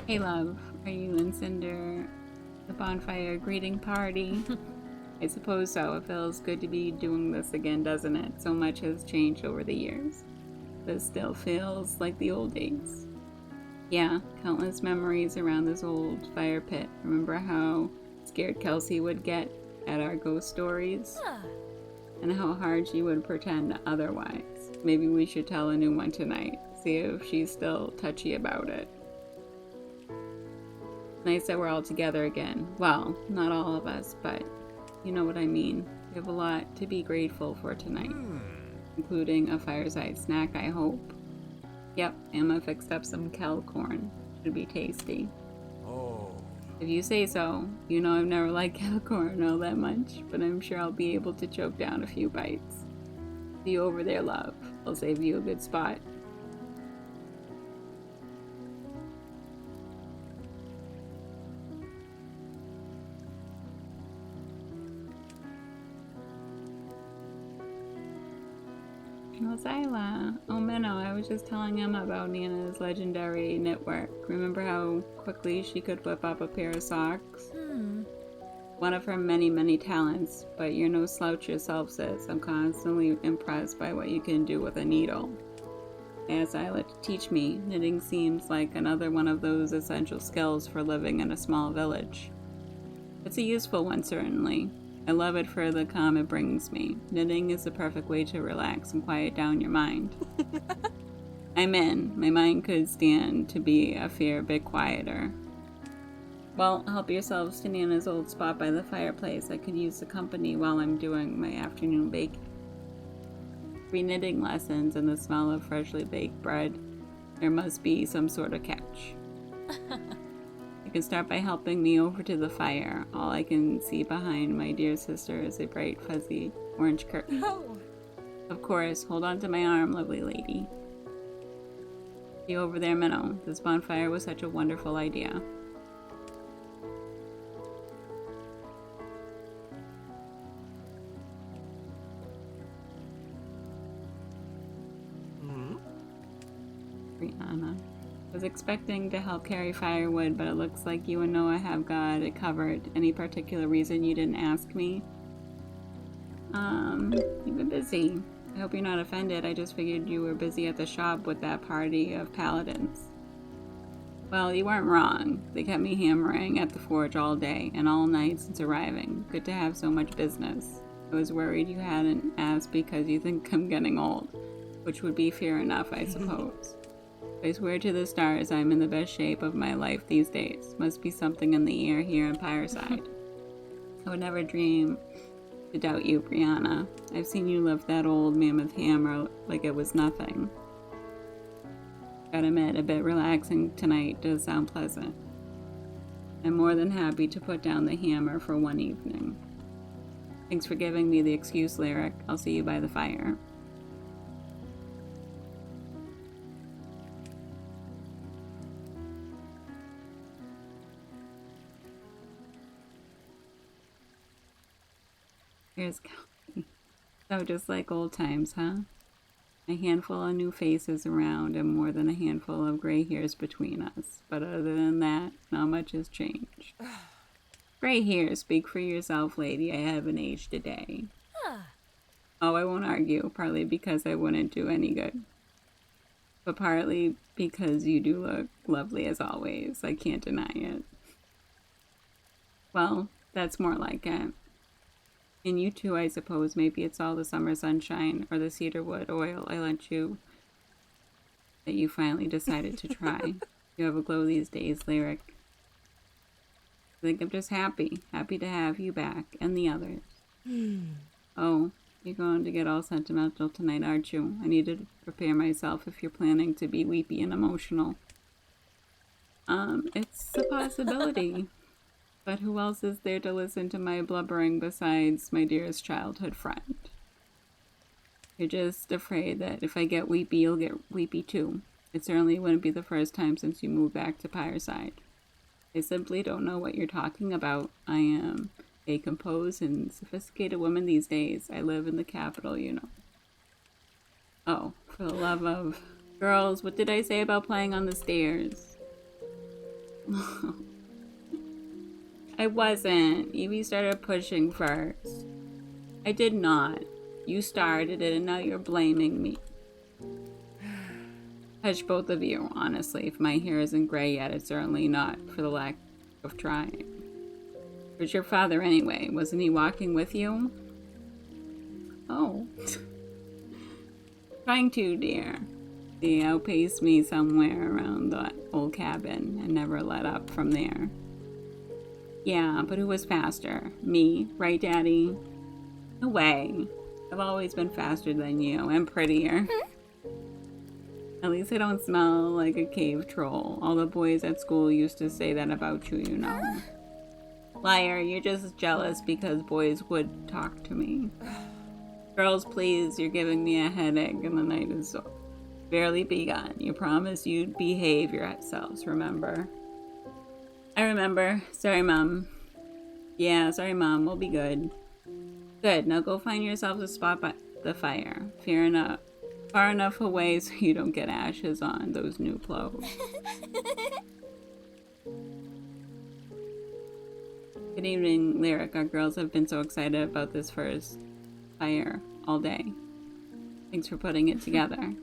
hey love, are you and Cinder the bonfire greeting party? I suppose so. It feels good to be doing this again, doesn't it? So much has changed over the years. This still feels like the old days. Yeah, countless memories around this old fire pit. Remember how scared Kelsey would get at our ghost stories? And how hard she would pretend otherwise. Maybe we should tell a new one tonight. See if she's still touchy about it. Nice that we're all together again. Well, not all of us, but you know what I mean. We have a lot to be grateful for tonight. Including a fireside snack, I hope. Yep, Emma fixed up some kettle corn. Should be tasty. If you say so. You know I've never liked kettle corn all that much, but I'm sure I'll be able to choke down a few bites. See you over there, love. I'll save you a good spot. Oh, Zyla. Oh, Minnow, I was just telling him about Nana's legendary knitwork. Remember how quickly she could whip up a pair of socks? One of her many, many talents, but you're no slouch yourself, sis. I'm constantly impressed by what you can do with a needle. As Zyla to teach me, knitting seems like another one of those essential skills for living in a small village. It's a useful one, certainly. I love it for the calm it brings me. Knitting is the perfect way to relax and quiet down your mind. I'm in. My mind could stand to be a fair bit quieter. Well, help yourselves to Nana's old spot by the fireplace. I could use the company while I'm doing my afternoon baking. 3 knitting lessons and the smell of freshly baked bread. There must be some sort of catch. You can start by helping me over to the fire. All I can see behind my dear sister is a bright, fuzzy orange curtain. Of course, hold on to my arm, lovely lady. See you over there, Minnow. This bonfire was such a wonderful idea. Brianna. Was expecting to help carry firewood, but it looks like you and Noah have got it covered. Any particular reason you didn't ask me? You've been busy. I hope you're not offended. I just figured you were busy at the shop with that party of paladins. Well, you weren't wrong. They kept me hammering at the forge all day and all night since arriving. Good to have so much business. I was worried you hadn't asked because you think I'm getting old, which would be fair enough, I suppose. I swear to the stars I'm in the best shape of my life these days. Must be something in the air here in Pyreside. I would never dream to doubt you, Brianna. I've seen you lift that old mammoth hammer like it was nothing. Gotta admit, a bit relaxing tonight does sound pleasant. I'm more than happy to put down the hammer for one evening. Thanks for giving me the excuse, Lyric. I'll see you by the fire. Here's Kelly. So just like old times, huh? A handful of new faces around and more than a handful of gray hairs between us. But other than that, not much has changed. Gray hairs, speak for yourself, lady. I haven't aged a day. Oh, I won't argue, partly because I wouldn't do any good. But partly because you do look lovely as always. I can't deny it. Well, that's more like it. And you too, I suppose. Maybe it's all the summer sunshine or the cedarwood oil I lent you that you finally decided to try. You have a glow these days, Lyric. I think I'm just happy to have you back and the others. Oh, you're going to get all sentimental tonight, aren't you? I need to prepare myself if you're planning to be weepy and emotional. It's a possibility. But who else is there to listen to my blubbering besides my dearest childhood friend? You're just afraid that if I get weepy, you'll get weepy too. It certainly wouldn't be the first time since you moved back to Pyreside. I simply don't know what you're talking about. I am a composed and sophisticated woman these days. I live in the capital, you know. Oh, for the love of... Girls, what did I say about playing on the stairs? I wasn't. Evie started pushing first. I did not. You started it and now you're blaming me. Hush, both of you, honestly. If my hair isn't gray yet, it's certainly not for the lack of trying. Where's your father anyway? Wasn't he walking with you? Oh. Trying to, dear. He outpaced me somewhere around the old cabin and never let up from there. Yeah, but who was faster? Me, right, Daddy? No way. I've always been faster than you and prettier. At least I don't smell like a cave troll. All the boys at school used to say that about you, you know. Liar, you're just jealous because boys would talk to me. Girls, please, you're giving me a headache and the night is barely begun. You promised you'd behave yourselves, remember? I remember. Sorry, Mom. Yeah, sorry, Mom. We'll be good. Good. Now go find yourselves a spot by the fire. Far enough away so you don't get ashes on those new clothes. Good evening, Lyric. Our girls have been so excited about this first fire all day. Thanks for putting it together.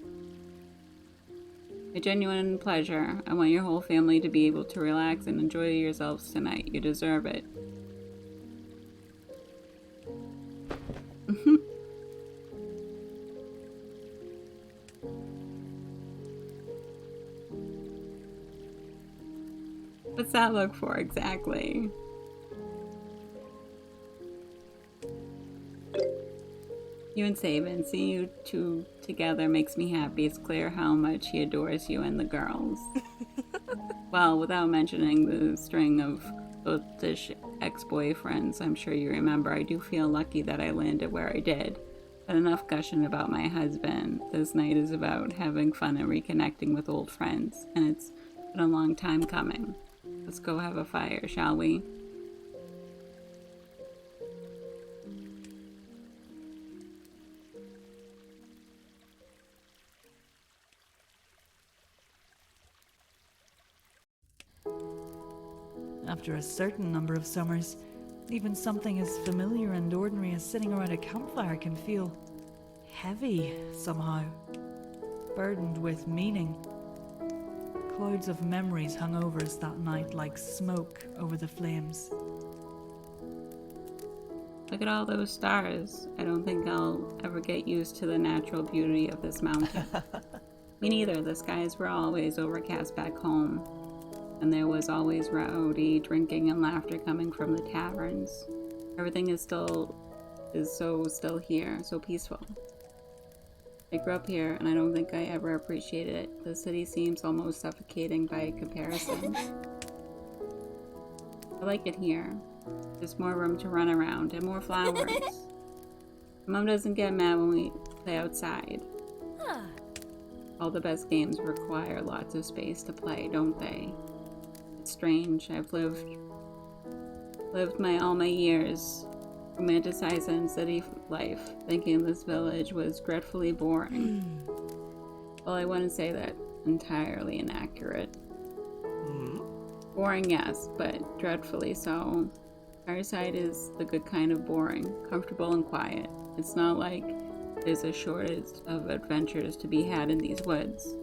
A genuine pleasure. I want your whole family to be able to relax and enjoy yourselves tonight. You deserve it. What's that look for exactly? You and Sabin, seeing you two together makes me happy. It's clear how much he adores you and the girls. Well, without mentioning the string of oafish ex-boyfriends, I'm sure you remember, I do feel lucky that I landed where I did. But enough gushing about my husband. This night is about having fun and reconnecting with old friends, and it's been a long time coming. Let's go have a fire, shall we? After a certain number of summers, even something as familiar and ordinary as sitting around a campfire can feel heavy somehow, burdened with meaning. Clouds of memories hung over us that night like smoke over the flames. Look at all those stars. I don't think I'll ever get used to the natural beauty of this mountain. Me neither. The skies were always overcast back home, and there was always rowdy drinking and laughter coming from the taverns. Everything is so still here, so peaceful. I grew up here, and I don't think I ever appreciated it. The city seems almost suffocating by comparison. I like it here. There's more room to run around, and more flowers. Mom doesn't get mad when we play outside. All the best games require lots of space to play, don't they? It's strange. I've lived all my years romanticizing city life, thinking this village was dreadfully boring. Well, I wouldn't say that entirely inaccurate. Boring, yes, but dreadfully so. Our side is the good kind of boring, comfortable and quiet. It's not like there's a shortage of adventures to be had in these woods.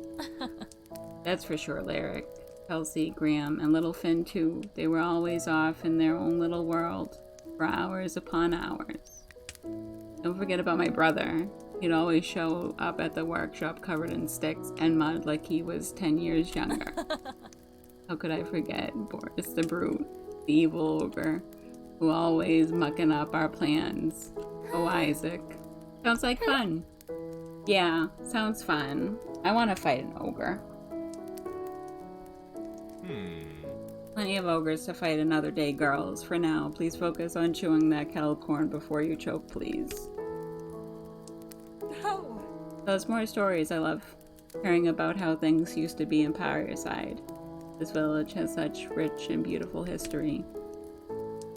That's for sure, Lyric. Kelsey, Graham, and little Finn too. They were always off in their own little world for hours upon hours. Don't forget about my brother. He'd always show up at the workshop covered in sticks and mud like he was 10 years younger. How could I forget Boris the Brute, the evil ogre, who always mucking up our plans. Oh, Isaac. Sounds like fun. Yeah, sounds fun. I want to fight an ogre. Plenty of ogres to fight another day, girls. For now, please focus on chewing that kettle corn before you choke, please. No. Those more stories. I love hearing about how things used to be in Fireside. This village has such rich and beautiful history.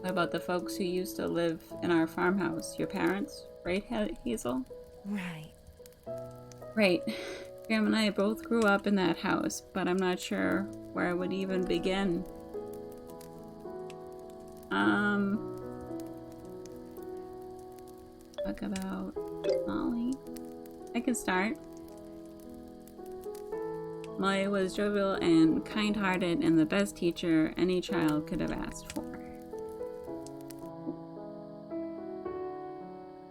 What about the folks who used to live in our farmhouse? Your parents, right, Hazel? Right. Right. Graham and I both grew up in that house, but I'm not sure where I would even begin. Talk about Molly. I can start. Molly was jovial and kind-hearted and the best teacher any child could have asked for.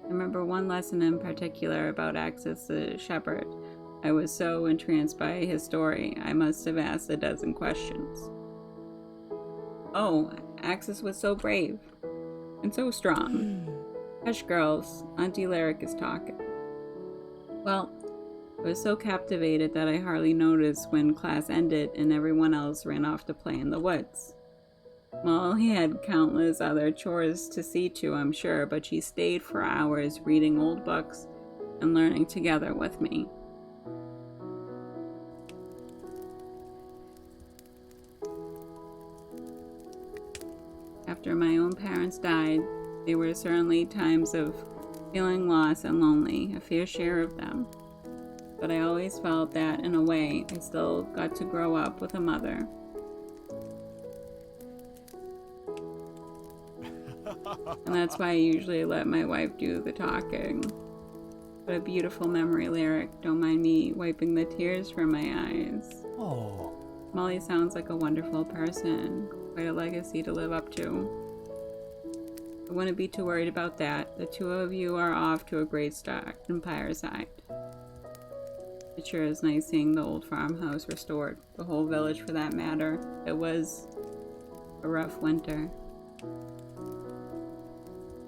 I remember one lesson in particular about Axis the shepherd. I was so entranced by his story, I must have asked a dozen questions. Oh, Axis was so brave and so strong. Hush, girls, Auntie Lyric is talking. Well, I was so captivated that I hardly noticed when class ended and everyone else ran off to play in the woods. Molly had countless other chores to see to, I'm sure, but she stayed for hours reading old books and learning together with me. After my own parents died, there were certainly times of feeling lost and lonely, a fair share of them. But I always felt that, in a way, I still got to grow up with a mother. And that's why I usually let my wife do the talking. What a beautiful memory, Lyric. Don't mind me wiping the tears from my eyes. Oh. Molly sounds like a wonderful person. Quite a legacy to live up to. I wouldn't be too worried about that. The two of you are off to a great start in Fireside. It sure is nice seeing the old farmhouse restored. The whole village, for that matter. It was a rough winter.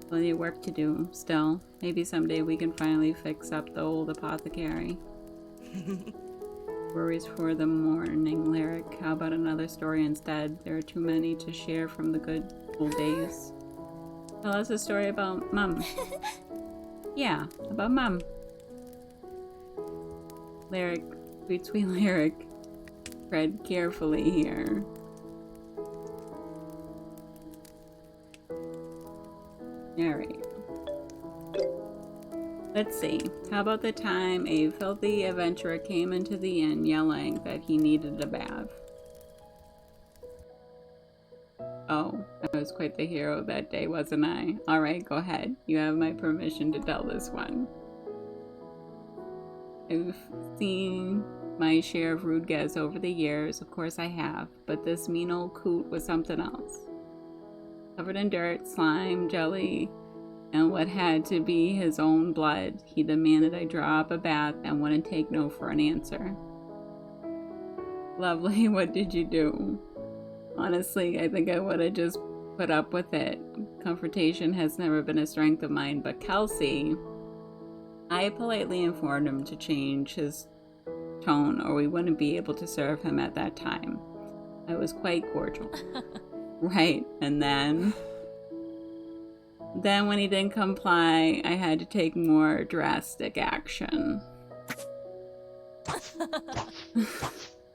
Plenty of work to do, still. Maybe someday we can finally fix up the old apothecary. Worries for the morning, Lyric. How about another story instead? There are too many to share from the good old days. Tell us a story about Mum. Yeah, about Mum. Lyric, sweet Lyric. Tread carefully here. Alright. Let's see. How about the time a filthy adventurer came into the inn yelling that he needed a bath? Oh, I was quite the hero that day, wasn't I? Alright, go ahead. You have my permission to tell this one. I've seen my share of rude guests over the years, of course I have, but this mean old coot was something else. Covered in dirt, slime, jelly, and what had to be his own blood, he demanded I draw up a bath and wouldn't take no for an answer. Lovely, what did you do? Honestly, I think I would have just put up with it. Confrontation has never been a strength of mine, but Kelsey, I politely informed him to change his tone or we wouldn't be able to serve him at that time. I was quite cordial. Right, and then when he didn't comply, I had to take more drastic action.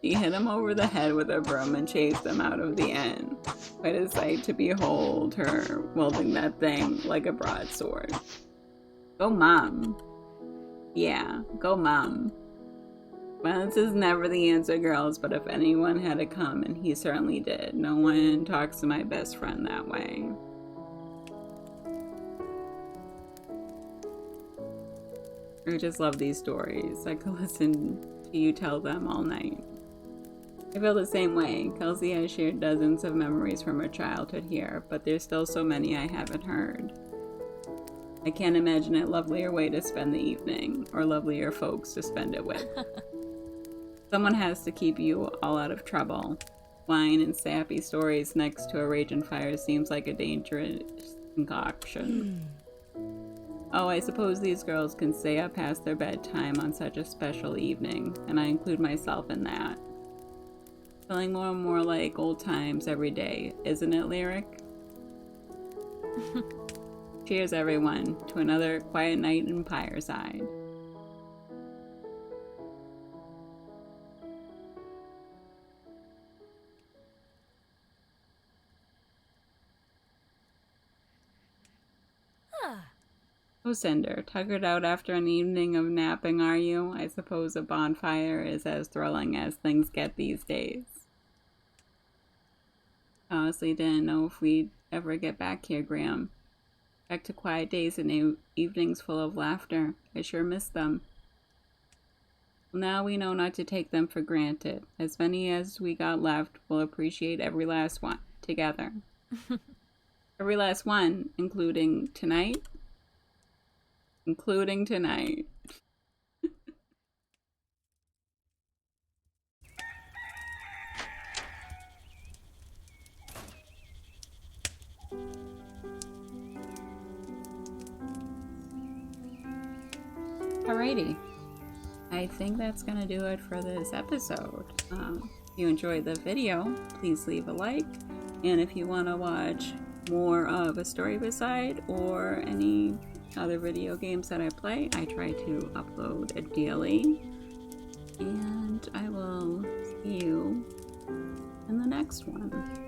She hit him over the head with a broom and chased him out of the inn. Quite a sight to behold, her wielding that thing like a broadsword. Go Mom. Yeah, go Mom. Violence is never the answer, girls, but if anyone had to come, and he certainly did, no one talks to my best friend that way. I just love these stories. I could listen to you tell them all night. I feel the same way. Kelsey has shared dozens of memories from her childhood here, but there's still so many I haven't heard. I can't imagine a lovelier way to spend the evening, or lovelier folks to spend it with. Someone has to keep you all out of trouble. Wine and sappy stories next to a raging fire seems like a dangerous concoction. Oh, I suppose these girls can stay up past their bedtime on such a special evening, and I include myself in that. Feeling more and more like old times every day, isn't it, Lyric? Cheers, everyone, to another quiet night in Fireside. Oh, Cinder, tuckered out after an evening of napping, are you? I suppose a bonfire is as thrilling as things get these days. Honestly, didn't know if we'd ever get back here, Graham. Back to quiet days and evenings full of laughter. I sure miss them. Well, now we know not to take them for granted. As many as we got left, we'll appreciate every last one together. Every last one, including tonight. Including tonight. Alrighty. I think that's gonna do it for this episode. If you enjoyed the video, please leave a like. And if you want to watch more of A Story Beside or any other video games that I play, I try to upload it daily. And I will see you in the next one.